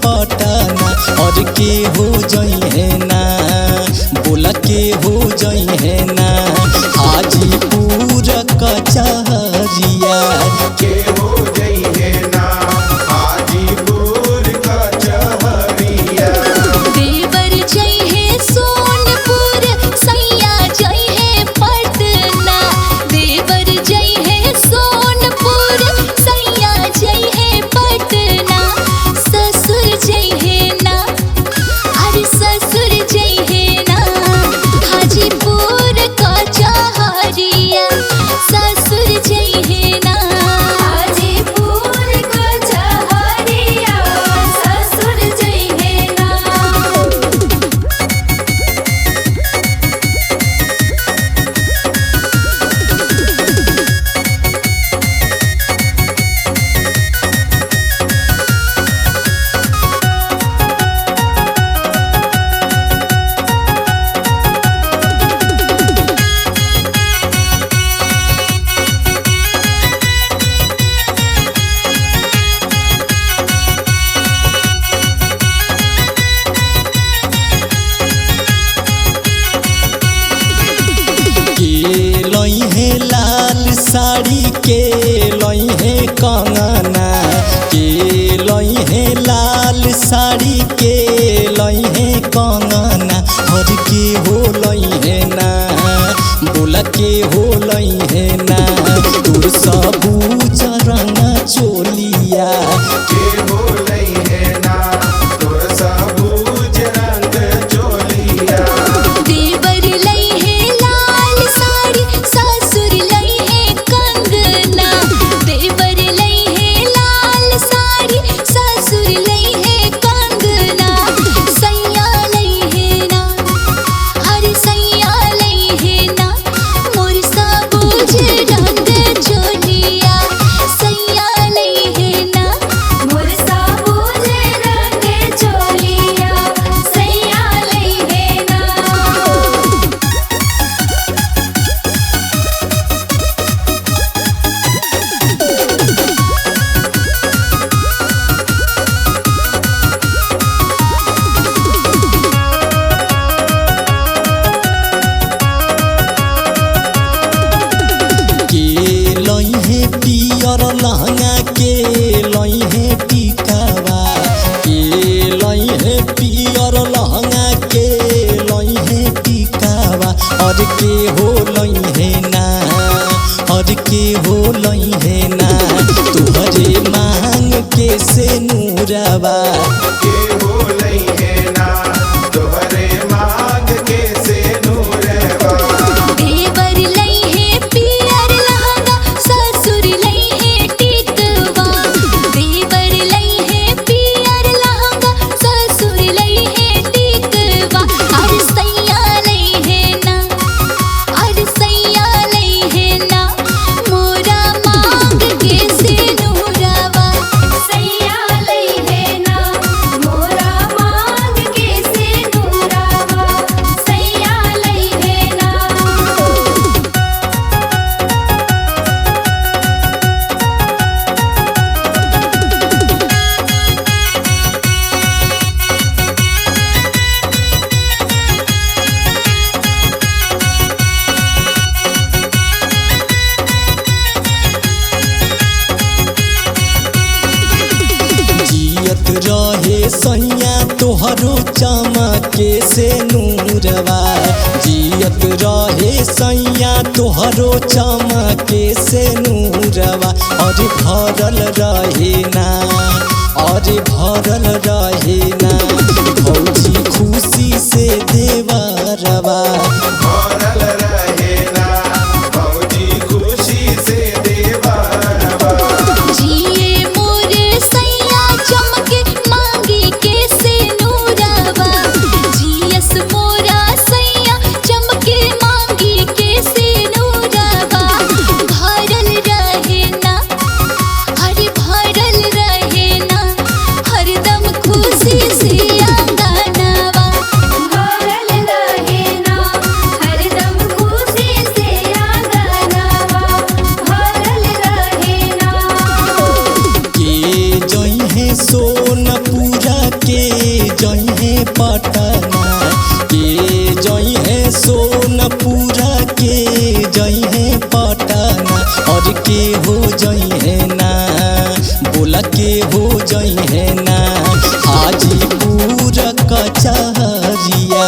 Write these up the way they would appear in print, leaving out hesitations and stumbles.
पटना और के हो जई है ना, बोला के हो जई है ना, हाजीपुर कचहरिया के हो जई है ना, हाजीपुर कचहरिया। देवर जई है सोनपुर, सैया जई है पटना। देवर जई है सोनपुर, सैया जई है पटना। ससुर जई है ना, अरे ससुर जई है ना, हाजीपुर कचहरिया। ससुर जई है ना, हाजीपुर कचहरिया। ससुर जई है ना। के लई है लाल साड़ी, के लई है कंगना, के लई है लाल साड़ी, के लई है कंगना, हर के हो लई है ना, बोला के हो लई है ना, तोर सबूज रंग चोलिया के हो लई है ना, तोर सबूज रंग चोलिया। देवर लई है लाल साड़ी, ससुर लई है कंगना। देवर लई है लाल साड़ी, ससुर लई है कंगना। सैया लई है ना, अरे सैया लई है ना, मोर सबूज रंग चोलिया। सैया लई है ना, मोर सबूज रंग चोलिया। सैया लई है ना। के लई है पियर लहंगा, के लई है टिकावा, के लई है पियर लहंगा, के लई है टिकावा, और के हो लई है ना, और के हो लई है ना, तुहरे मांग के से नूरवा के हो लई है ना, तोहरे मांग के से नूरवा। देवर लई है पियर लहंगा, ससुर लई है टिकवा। देवर लई है पियर लहंगा, ससुर लई है टिकवा। अरे सैया लई है ना, अरे सैया लई है ना, मोरा मांग के से नूरवा। सैया लई है ना, मोरा मांग के से नूरवा। सैया लई है ना। जियत रहे सैया तोहरो चमके से नूरवा, जियत रहे सैया तोहरो चमके से नूरवा, और भरल रहे ना, और भरल रहे ना, भौजी खुशी से देवरवा भरल रहे ना, भौजी खुशी से देवरवा। जिए मोर सैया चमके मांगे के से नूरवा। जियस मोरा सैया चमके मांगे के से नूरवा। भरल रहे ना, अरे भरल रहे ना, हरदम खुशी पटना के जई है सोनपुरा के जई है पटना और के हो जई है ना बोला के हो जई है ना हाजीपुर कचहरिया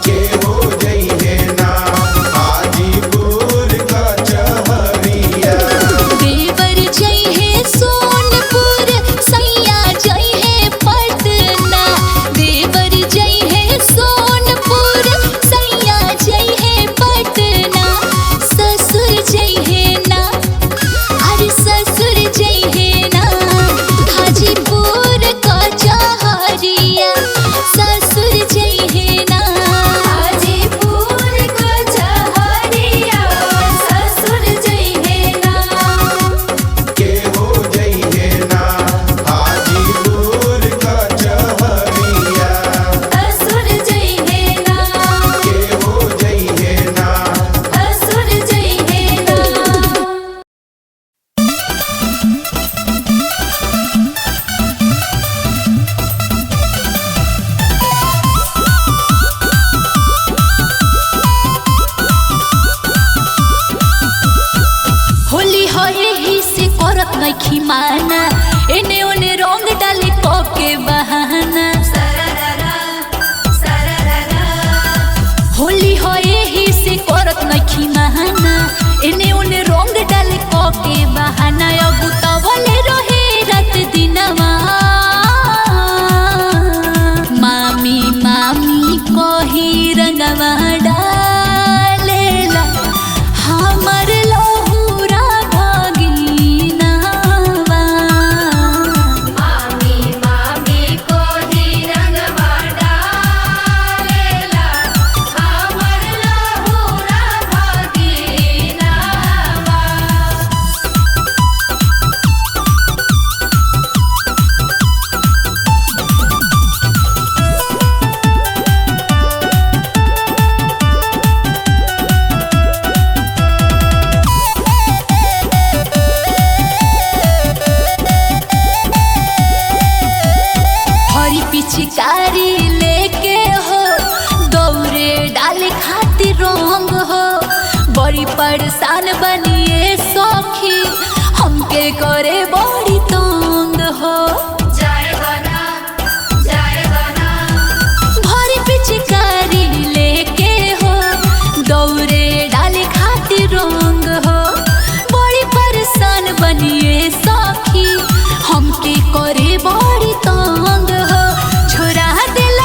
के हो जइहे ना हाजीपुर कचहरिया देवर जई है सोनपुर सैया जई है पटना देवर जई है सोनपुर सैया जई है पटना ससुर जई है ना अरे ससुर जई है ना हाजीपुर कचहरिया ससुर जई है ना हाजीपुर कचहरिया ससुर जई है ना के हो जइहे ना हाजीपुर कचहरिया असुर जई है ना के हो जइहे ना असुर जई है ना होली हो यही से करत नइखी माना एने ओने रंग डाले के बहाना होली हो यही से करत नइखी माना एने ओने रंग डाले के बहाना अब तवले रहे रात दिनवा मामी मामी कही रंगवा डालेला हमर लहुरा भगिनवा मामी मामी कही रंगवा डालेला हमर लहुरा भगिनवा हरी पिचकारी लेके हो दौरे डाले खातिर रंग हो बड़ी परेशान बनिए सखी हमके करे बड़ी तंग हो भरी पिचकारी लेके हो दौरे डाले खातिर रंग हो बड़ी परेशान बनिए सखी हमके करे बड़ी तंग हो छोड़ा दिल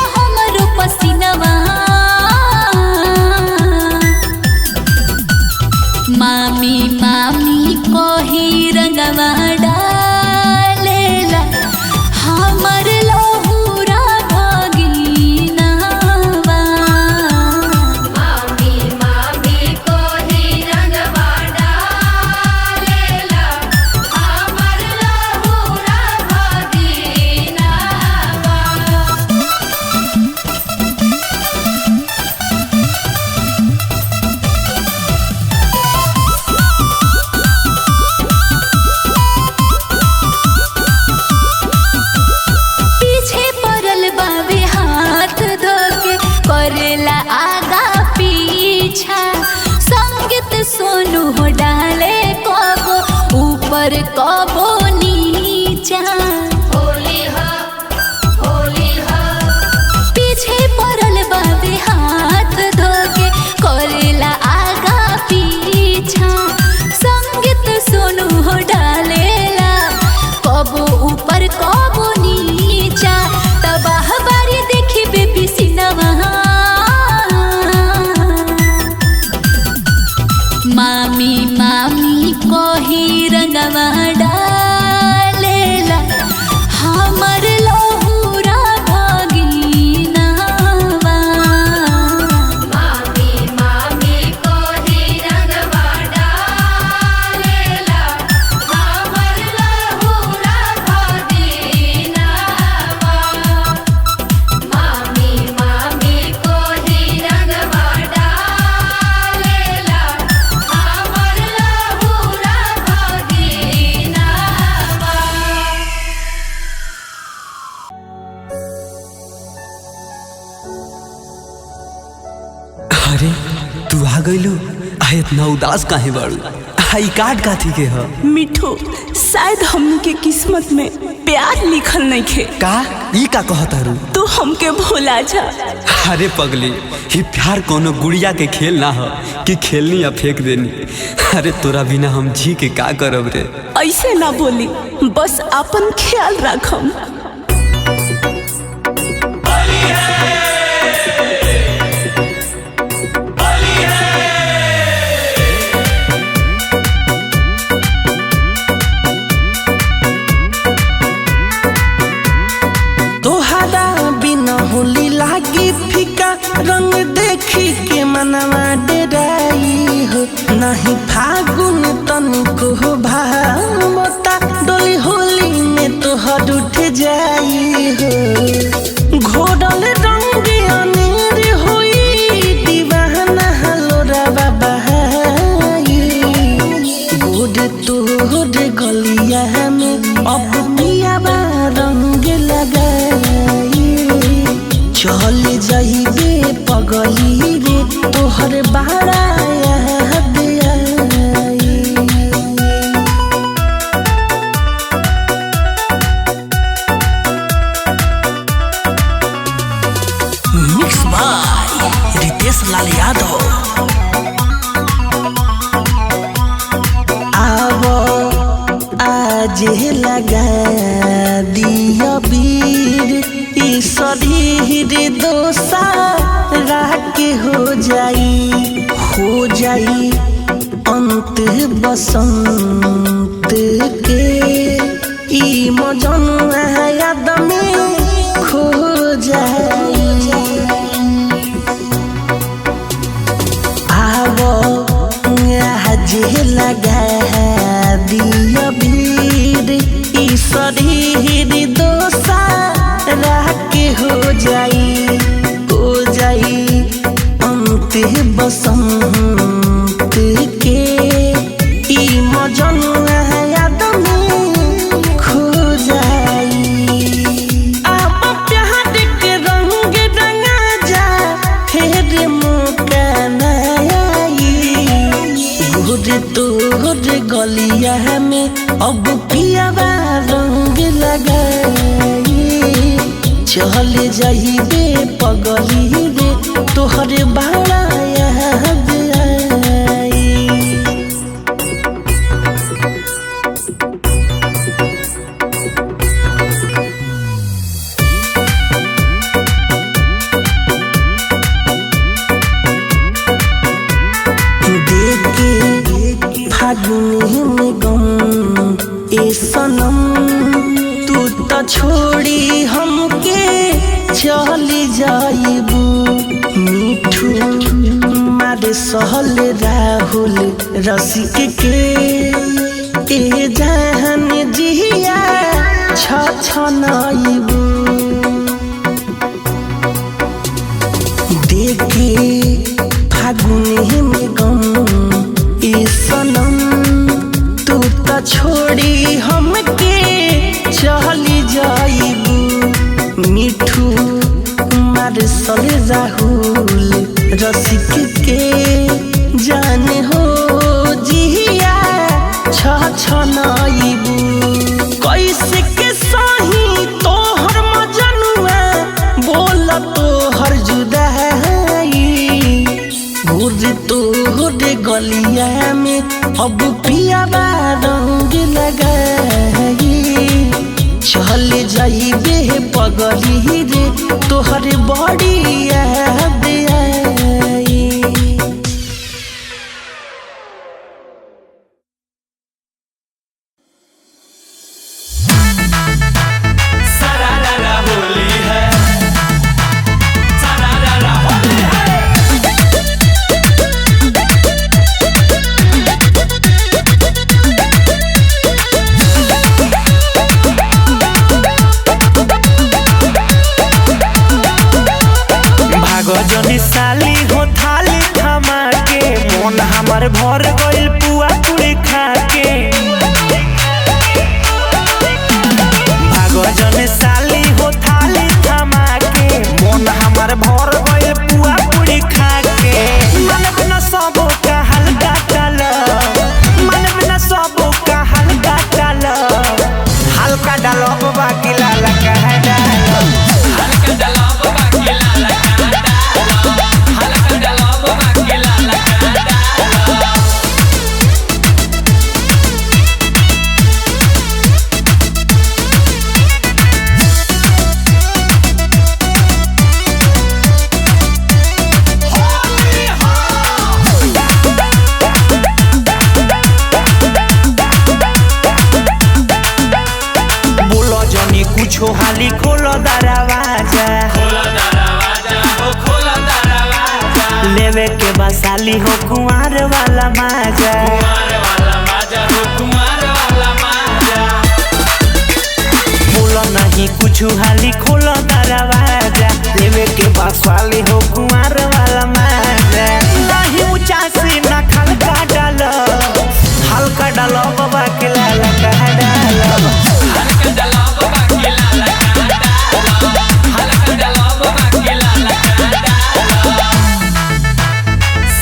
अरे तू आ गइलू। इतना उदास काहे बाड़ू? ई कार्ड काथी के ह? मिठू, शायद हमनी के किस्मत में प्यार लिखल नहीं खे। का ई का कहतारू? तू हमके भुला जा। अरे पगली, ये प्यार कोनो गुड़िया के खेल ना ह कि खेलनी या फेंक देनी। अरे तोरा बिना हम जी के का करब रे? ऐसे ना बोली, बस अपन ख्याल रखम। होली लागी फीका रंग देखी के मनवा डेराई हो। नहीं फागुन तनिको हो भावता, डोली होली में तोहर उठ जाई हो। घोड़ल रंग अनेर होई दीवाना लोरा बहाई। गोड़ तोड़ गलिया में अब पियाबा रंग लगाई। चल जाइबे पगली रे तोहर बाड़ा याद आई। Mix by Ritesh Lal Yadav. आवो आज लगा दिया बीर शरीर दोसा के हो जाई अंत बसंत के। ई मजन याद में खो जाई। आवो आज लगा दिया भीड़ ई शरीर दोसा के हो जाई अंत बसंत के। ई मजन याद में खो जाई। अब प्यार के रंग रंगा जा फिर मौका न आई। गोर तोर गलिया में अब पियाबा रंग लगाई। चल जाइबे पगली रे तोहर बाड़ा याद आई। देखे फागुन में गम ए सनम, तू तो छोड़ी हमके चली जाइबू। मिठू मारे सहल राहुल रसिक के ए जान जिया छछनाइबू। देखे फागुन में गम ए सनम, तू तो छोड़ी हमके चली जाइबू। मिठू मारे सल राहुल रसिक के जान हो जिया छछनाइबू। कैसे के सही तोहर मजनुआ बोल तोहर जुदाई। गोर तोहर गलिया में अब पियाबा रंग लगाई। चल जाइबे पगली रे तोहर बड़ी याद आई। गजनी साली हो थाली थमा के मन हमार भर गइल पुआ पूरी खा के। भागजनी साली हो थाली थमा के मन हमार भर गइल पुआ पूरी खा के। लेवे के बसाली हो कुंवर वाला माजा बोलो नहीं कुछ हाली खोलो दरवाजा लेवे के बसाली हो कुंवर वाला माजा नहीं ऊंचा से ना खलका डालो हल्का डालो बाबा के लाला कह डालो हल्का डालो बाबा के लाला कह डालो हल्का डालो बाबा के लाला कह डालो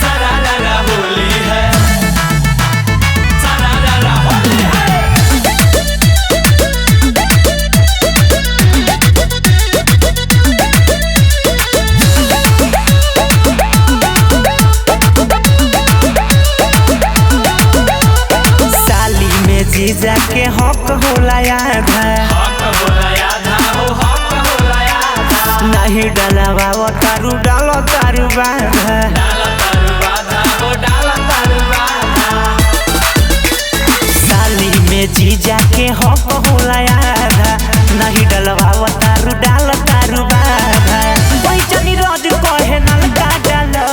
सरारा होली है सरारा होली है जीजा के हक होला आधा नहीं डलावा वो तारू डालो तारू बाधा साली में जीजा के हक होला आधा नहीं डलवा वो तारू डालो तारू बाधा कोई चनी रोज कहे नल का डालो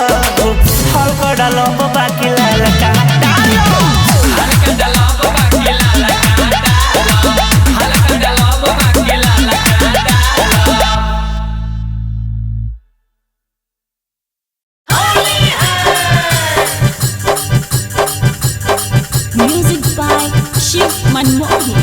हल्का डालो बाबा के लाल का डालो हल्का डालो Music by Shiv Manmohan.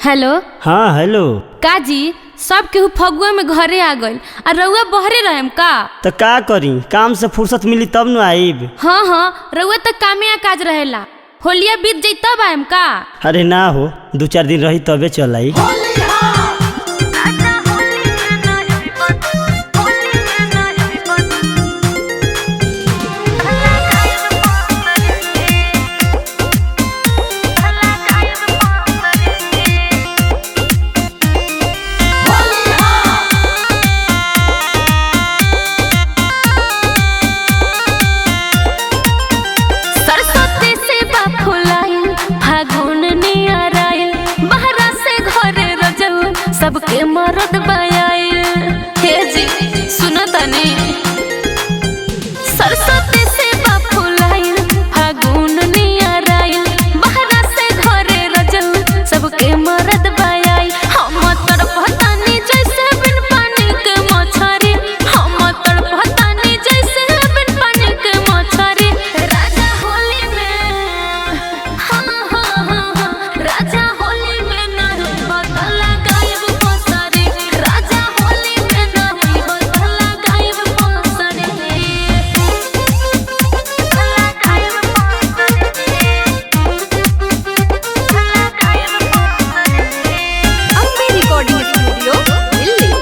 Hello. हाँ हेलो। काजी सब केहू फगुआ में घरे आ गइल आ रउआ बहरे रहेम का? तो का करी, काम से फुर्सत मिली तब न आईब। हाँ हाँ रउआ तो कामे आ काज रहेला। होलिया बीत जाई तब आएम का? अरे ना हो, 2-4 दिन रही तबे चल आई। सबके मरद बयाइल हे जी सुनो तनी सरस्वती से बाफुलाइल फागुन नियराइल बहरा से घरे रजल सबके मरद बयाइल हम तड़पतानी जैसे बिन पानी के मछरी हम तड़पतानी जैसे बिन पानी के मछरी राजा होली में राजा होली में नहीं बदला गायब राजा होली में नहीं बदला गायब अम्बे रिकॉर्डिंग स्टूडियो दिल्ली।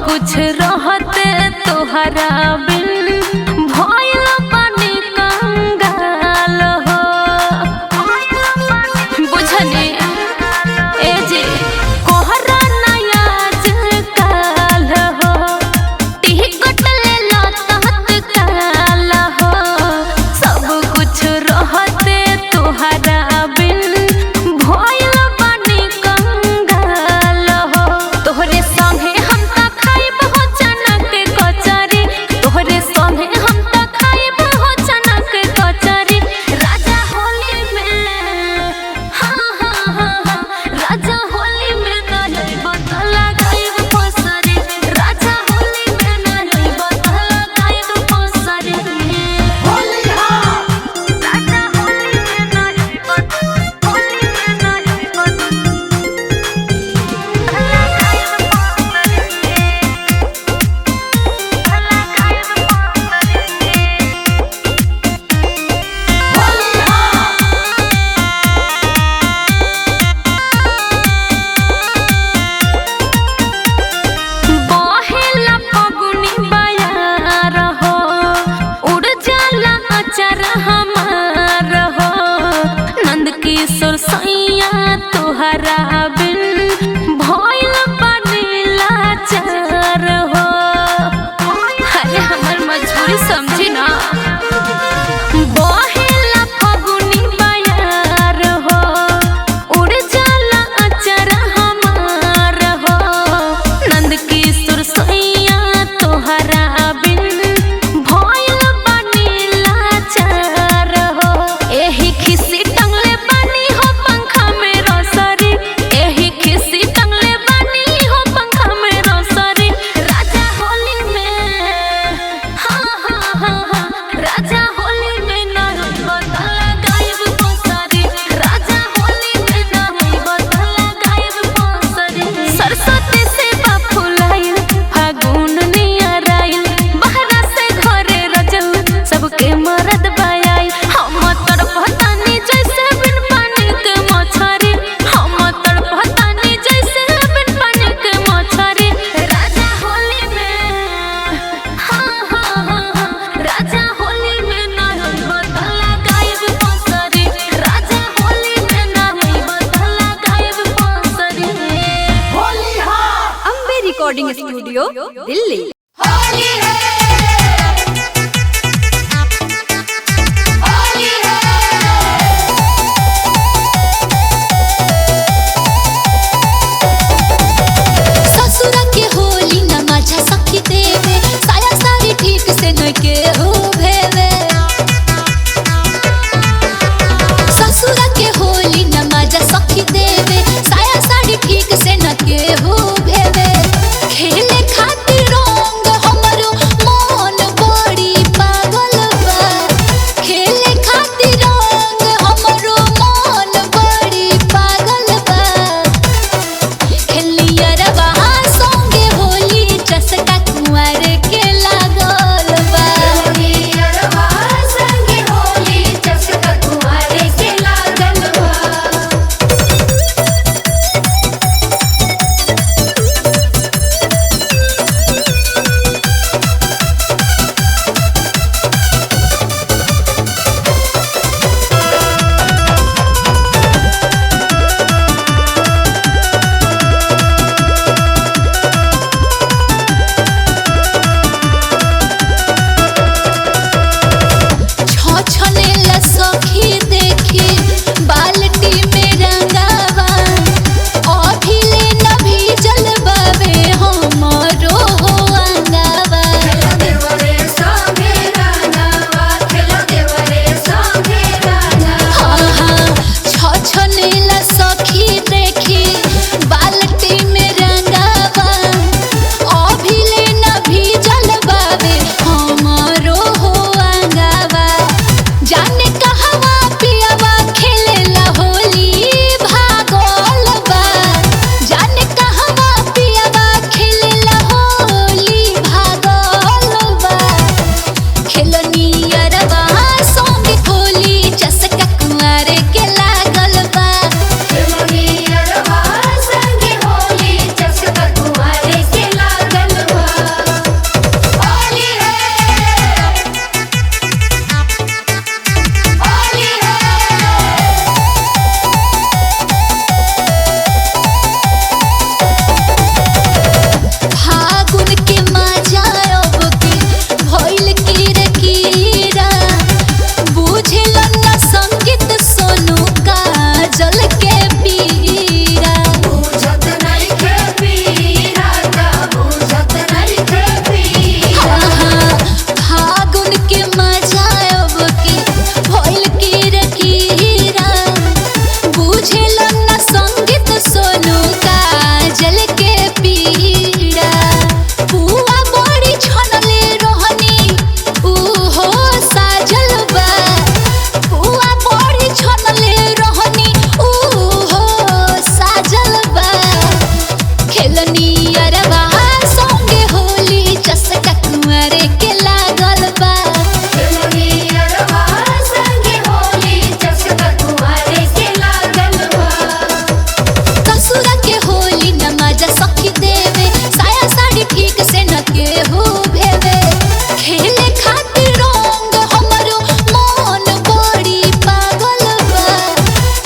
कुछ रहते तोहरा बिन भइल पानी कंगाल हो बुझनी ए जी कोहरा नया काल हो टिकट ले लो तत्काल हो सब कुछ रहते तोहरा बिन भइल पानी कंगाल हो तोहरे संगे तोहरे संगे हम त खाइब हो चनक कचरी राजा होली में राजा होली में नहीं बदला गायब पसरी राजा होली में नहीं बदला गायब पसरी राजा होली में नहीं तोहरा बिन भइल पानी लाचार हो अरे हमर मजबूरी समझी ना बहेला फगुनी बयार हो उड़ जाला अचर हमार हो नंद किशोर सैया तोहरा बिन भइल पानी लाचार हो एही खिसी टंगले पानी हो पंखा में रोसरी एही खिसी टंगले पानी हो पंखा में रोसरी राजा होली में राजा होली में नहीं बदला गायब पसरी राजा होली में नहीं बदला गायब पसरी सरस्वती से बाफुलाइल फागुन नियराइल बहरा से घरे रजल सबके मरद बयाइल हम तड़पतानी जैसे बिन पानी के मछरी हम तड़पतानी जैसे बिन पानी के मछरी राजा होली में राजा होली में नहीं बदला गायब पसरी राजा होली में नहीं बदला गायब पसरी अम्बे रिकॉर्डिंग स्टूडियो दिल्ली। ससुरा के होली न माझा सखी देवे साया सारी ठीक से न के हो भेवे ससुरा के होली न माझा सखी देवे साया सारी ठीक से न के हो भेवे खेले खातिर रंग हमरो छछनेला सखी देखी बाल्टी में रंगावा अभिले न भीजल बाबे हमरो हो अंगावा देवरे संगे रंगावा खेलो देवरे संगे रंगावा छछनेला सखी देखी बाल्टी में रंगावा अभिले न भीजल बाबे हमरो हो अंगावा जाने कहवा पियावा खेलेला होली भागल बा जाने कहवा पियावा खेलेला होली भागल बा खेलनियरवा संगे होली चसका कुंवारे के लागल बा खेलनियरवा संगे होली चसका कुंवारे के लागल बा होली है होली फागुन के मजा अब की भइल कीरा बुझल न संगीत सोनू काजल के पीरा बुझत नहीं के पीरा का बुझत नहीं के पीरा फागुन के मजा अब की भइल कीरा बुझल न संगीत सोनू काजल के पीरा बुआ बड़ी छनले रहनी उहो साजल बा बुआ बड़ी छनले रहनी उहो साजल बा खेलनियरवा संगे होली चसका कुंवारे के लागल बा खेलनियरवा संगे होली चसका कुंवारे के लागल बा कसुरा के होली न मजा सखी देवे साया साड़ी ठीक से न केहू भेवे खेले खातिर रंग हमरो मन बड़ी पागल बा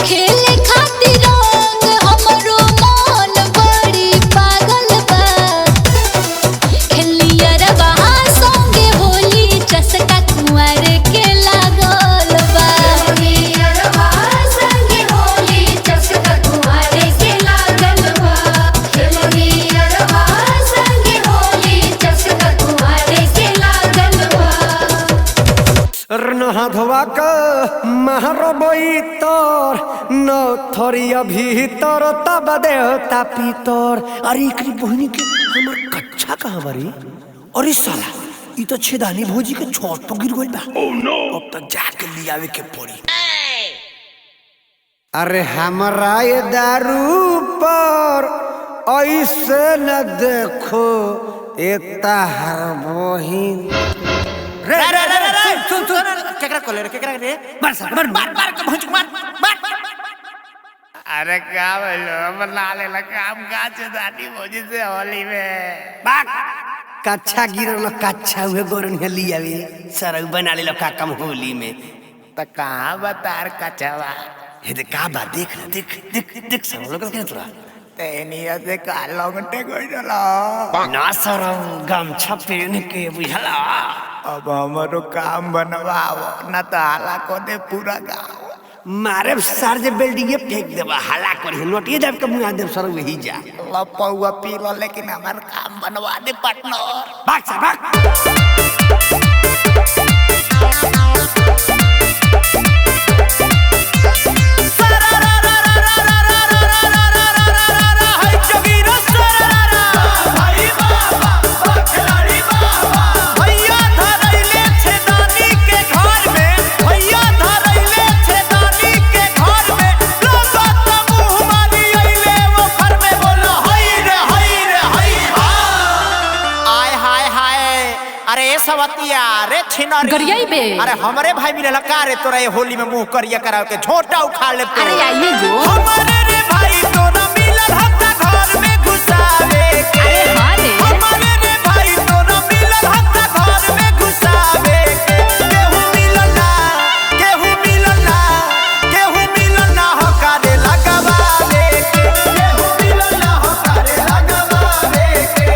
खेले खातिर रंग हमरो मन बड़ी पागल बा खेलियरवा संगे होली चसका कुंवारे के लागल बा खेलियरवा संगे होली चसका कुंवारे के लागल बा खेलियरवा संगे होली चसका कुंवारे के लागल बा नहाधवा का महरबई तोर न थरिया भीतर तब देवता पीतर। अरे एकरी बहनी के हमर कच्चा कहाँ बारी? अरे साला ई तो छेदानी भोजी के छोट पर गिर गइल बा। अब तो जाके लियावे के पड़ी। अरे हमरा ये दारू पर ऐसे न देखो एकता हर बहिन। रे रे रे रे सुन सुन केकरा कोले रे केकरा रे मार सक मार मार मार के भौंच मार मार। अरे क्या बोलो बना ले काम गाछ दादी भोजी से होली में बात कच्चा गिरल कच्चा हुए गोरन हली आवे सरउ बना ले का कम होली में तो कहाँ बतार कचवा हे दे का बा देख देख देख देख सब लोग के तोरा तेनिया से का लंगटे कोई चला ना सरउ गमछा पहन के बुझला। अब हमारो काम बनवाओ न तो हाला को दे पूरा गाँव मारे सार जे बिल्डिंग फेंक देबा हला कर नोटिए देव के मुआ देव सर वही जा लपौआ पी लो लेकिन हमार काम बनवा दे पार्टनर भाग सा भाग। सवतिया रे छिनरी गरियाई बे। अरे हमरे भाई मिलल का रे तोरा ये होली में मुंह करिया कराओ के झोटा उखाड़ ले। अरे आइए जो हमरे रे भाई तोरा मिलल हत्ता घर में घुसावे के। अरे हां रे हमरे रे भाई तोरा मिलल हत्ता घर में घुसावे के। केहू मिलल ना केहू मिलल ना केहू मिलल ना हो करे लगावे के। केहू मिलल ना हो करे लगावे के।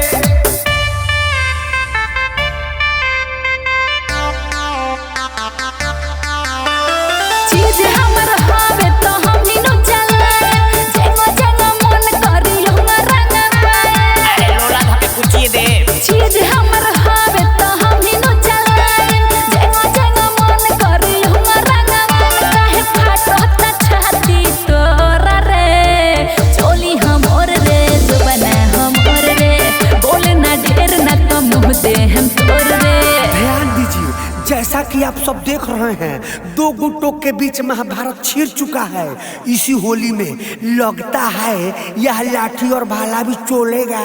रहे हैं। दो गुटों के बीच महाभारत छिड़ चुका है। इसी होली में लगता है यह लाठी और भाला भी चलेगा।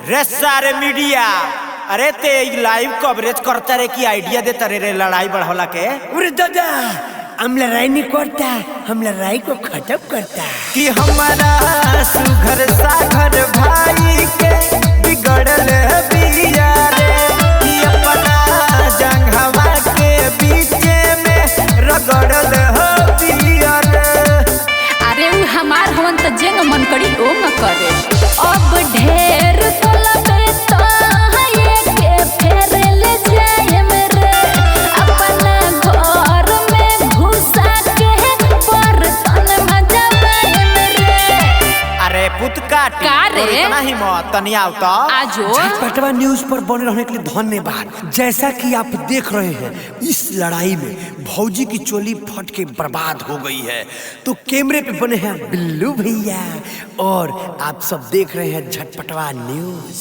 रे सारे मीडिया, अरे ते लाइव कवरेज करता रे की आइडिया देता रे लड़ाई बढ़ावला के। अरे दादा, हम लड़ाई नहीं करता, हम लड़ाई को खत्म करता। कि हमारा सुघर सागर भाई के बिगड़ल बिया रे, कि अपना जंघवा के बीच में रगड़ल बिया रे। अरे उ हमार हवन त जेंग मन करी ओ न करे। अब ढेर तोलबे तो ये के फेर ले जाए मेरे अपना घर में घुसा के बर्तन मजबाए मेरे। अरे पुत काटी का रे? इतना हिम्मत तनिया आवता आजो झटपटवा न्यूज पर बने रहने के लिए धन्यवाद। जैसा कि आप देख रहे हैं, इस लड़ाई में भौजी की चोली फट के बर्बाद हो गई है। तो कैमरे पे बने हैं बिल्लू भैया और आप सब देख रहे हैं झटपटवा न्यूज।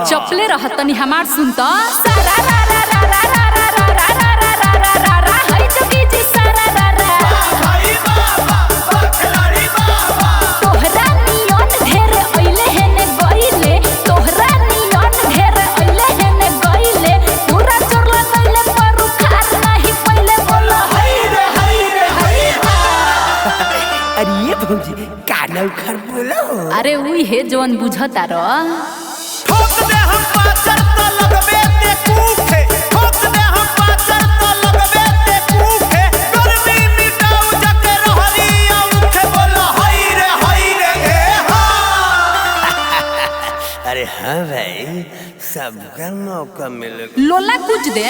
चपले रह तनी हमार सुन तो। तोहरा नियन ढेर अइले हेने गइले, तोहरा नियन ढेर अइले हेने गइले, पूरा चोरला गइले पर खार नहीं पहिले बोलो हई रे हई रे हई हा। अरे ये भौजी काना उखर बोलो। अरे उई हे जवन बुझता र। ठोक दे हम पाचर तो लगबे ते कूखे, ठोक दे हम पाचर तो लगबे ते कूखे, गर्मी मिटाऊ जके रहरी औखे बोलो हई रे ए हा। अरे हाँ भाई, सबका मौका मिले। लोला कुछ दे।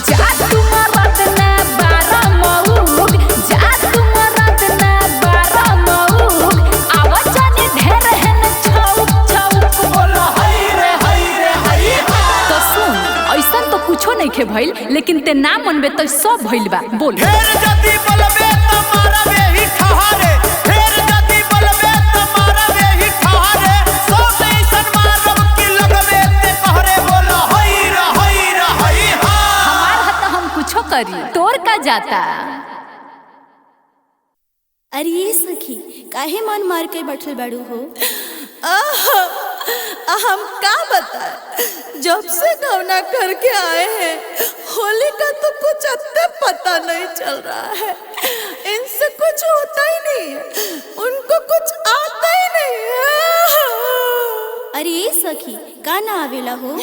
जा तुम रत्ना बारा मऊग, जा तुम रत्ना बारा मऊग, आवाजाने ढेर हेन छौक छौक बोलो हई रे हई हा। तो सुन, ऐसन तो कुछो नहीं खे भइल, लेकिन ते ना मनबे तो सब भइल बा। बोल ढेर जदी बोलबे त मारबे ही ठहारे, ढेर जदी बोलबे त मारबे ही ठहारे, सो कैसन मारब की लगबे ते कहरे बोलो हई रे हई हा। हमार हत हम कुछो करी, तोर का जाता। अरे ये सखी, काहे मन मार के बैठल बाड़ू हो? हम का बताए, जब से गौना करके आए हैं होली का तो कुछ अत्ते पता नहीं चल रहा है। इनसे कुछ होता ही नहीं है, उनको कुछ आता ही नहीं है। अरे ये सखी, का ना आवेला हो?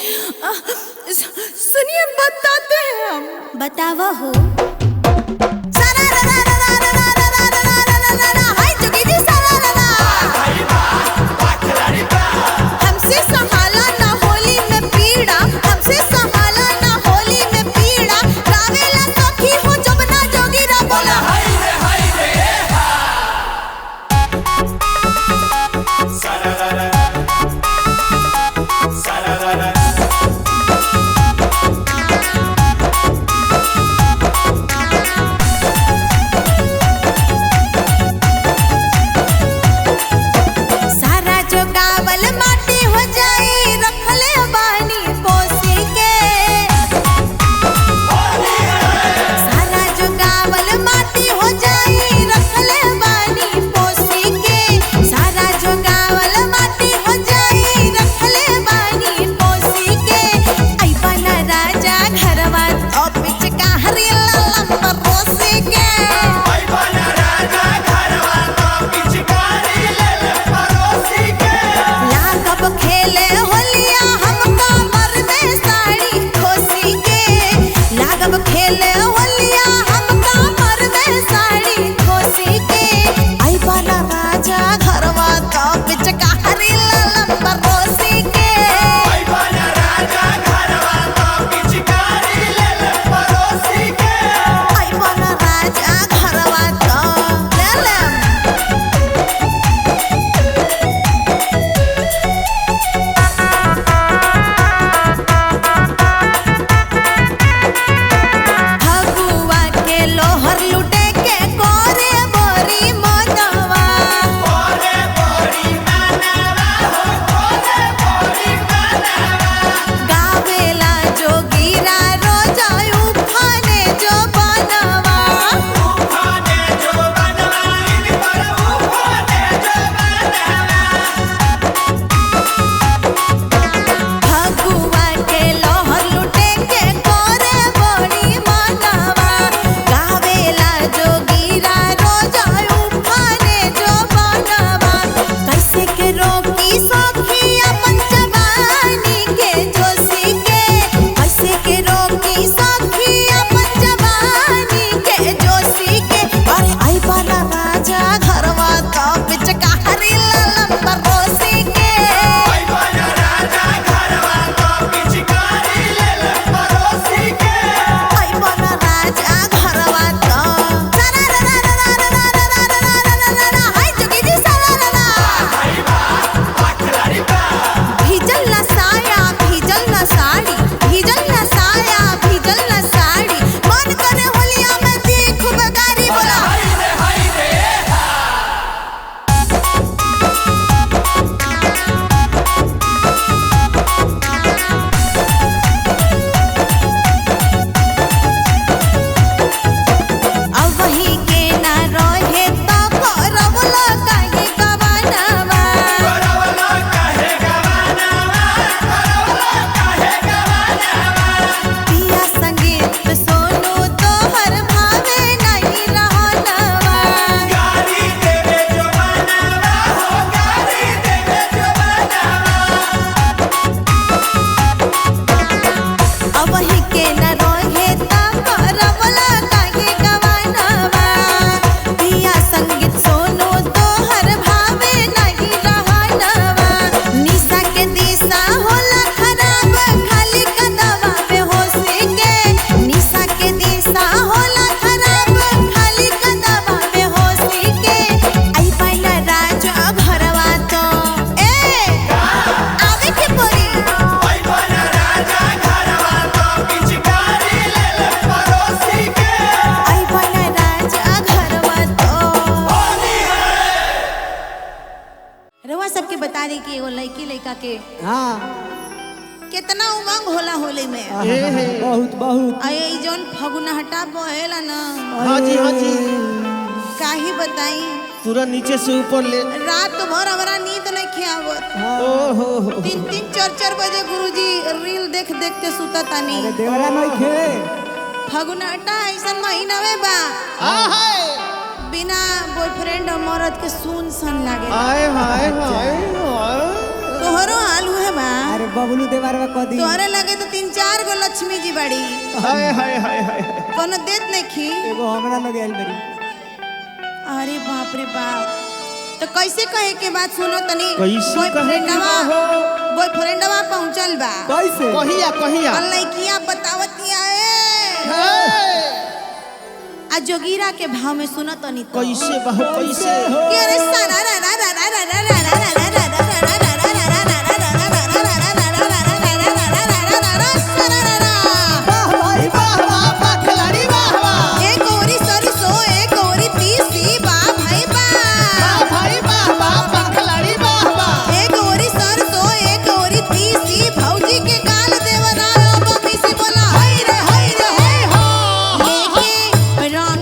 सुनिए बताते हैं हम। बतावा हो। हमसे संभाला ना होली में पीड़ा, हमसे संभाला ना होली में पीड़ा, रावेला सखी हो जब ना जोगीरा बोला हई रे हा। बता दी कि एगो लड़की लड़का के हाँ कितना उमंग होला होली में। बहुत बहुत अये ई जौन फगुनहटा बहेला ना, हाँ जी काहे बताई, पूरा नीचे से ऊपर ले रात भर हमारा नींद नहीं खियावत। ओहो 3-3 4-4 बजे गुरुजी रील देख देख के सुता तानी। देवरा नहीं खे फगुनहटा ऐसा महीना में बा बिना बॉयफ्रेंड और मर्द के सुन सन लागे। हाय हाय हाय तोहरो हाल हुए बा। अरे बबलू देवार में कदी तोहरे लगे तो 3-4 गो लक्ष्मी जी बड़ी। हाय हाय हाय हाय कोनो देत नहीं खी। एगो हमरा लगे आइल बड़ी। अरे बाप रे बाप, तो कैसे कहे के बात सुनो तनी। कैसे कहे के बा हो? बॉयफ्रेंडवा पहुंचल बा। कैसे कहिया कहिया और लड़कियां बतावतिया आ जोगीरा के भाव में सुनो तनी तो। कैसे बहू कैसे के रे सारा रा रा रा रा रा रा रा रा रा रा रा रंग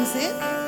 दिन से